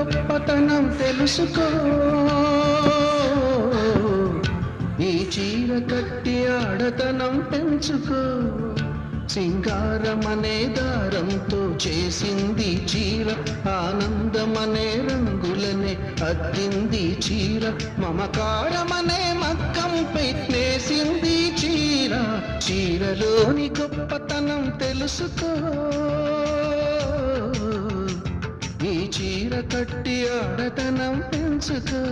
గొప్పతనం తెలుసుకో. ఈ చీర కట్టి ఆడతనం పెంచుకో. సింగారమనే దారంతో చేసింది చీర, ఆనందమనే రంగులనే అద్దింది చీర, మమకారమనే మగ్గంపై నేసింది చీర. చీరలోని గొప్పతనం తెలుసుకో. ఈ చీర కట్టి ఆడతనం పెంచుకో.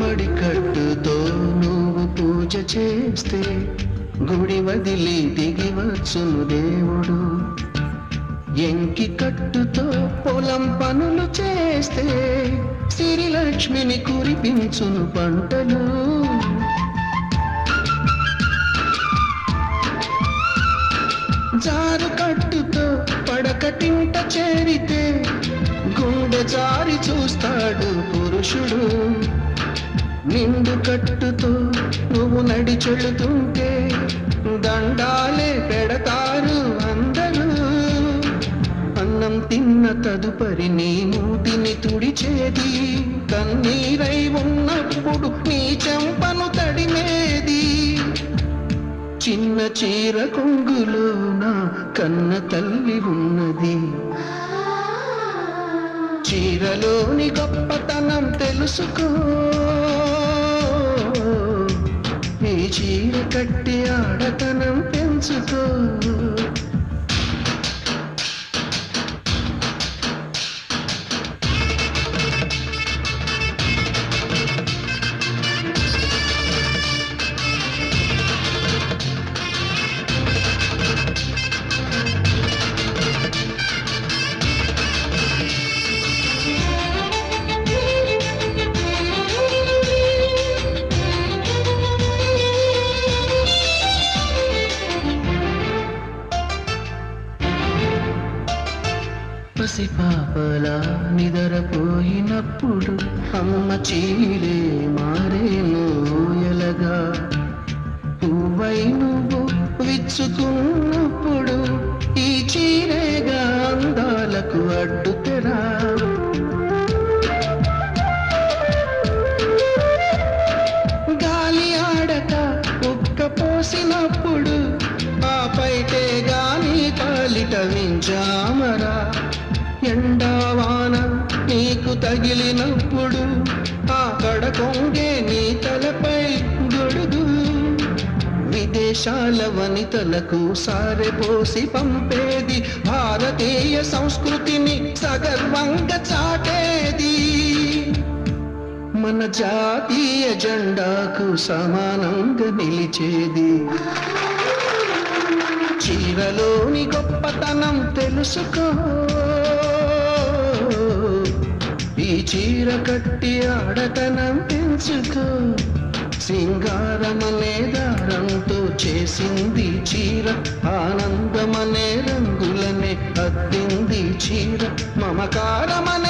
మడికట్టుతో నువ్వు పూజ చేస్తే గుడి వదిలి దిగి వచ్చును దేవుడు. ఎంకి కట్టుతో పొలం పనులు చేస్తే సిరిలక్ష్మిని కురిపించును పంటలు. జారు కట్టుతో పడకటింట చేరితే గుండె జారి చూస్తాడు పురుషుడు. నిండు కట్టుతో నువ్వు నడిచెళుతుంటే దండాలే పెడతారు అందరూ. అన్నం తిన్న తదుపరి నీ నూటిని తుడిచేది, కన్నీరై ఉన్నప్పుడు నీ చెంపను తడిమేది. చిన్న చీర కొంగులో నా కన్న తల్లి ఉన్నది. చీరలోని గొప్పతనం తెలుసుకో. ఈ చీర కట్టి ఆడతనం పెంచుకో. పసిపాపలా నిద్రపోయినప్పుడు అమ్మ చీరే మారేను ఎలగా. పువ్వై నువ్వు విచ్చుకున్నప్పుడు ఈ చీరేగా అందాలకు అడ్డుతెరా. గాలి ఆడక ఉక్క పోసినప్పుడు ఆ పైటే గాని పాలిట వింజామరా. ఎండావాన నీకు తగిలినప్పుడు ఆ కడకొంగే నీ తలపై గొడుగు. విదేశాల వనితలకు సారెపోసి పంపేది, భారతీయ సంస్కృతిని సగర్వంగా చాటేది. మన జాతీయ జెండాకు సమానంగా నిలిచేది. చీరలోని గొప్పతనం తెలుసుకో. ఈ చీర కట్టి ఆడతనం పెంచుకో. సింగారమనే దారంతో చేసింది చీర, ఆనందమనే రంగులనే అద్దింది చీర, మమకారమనే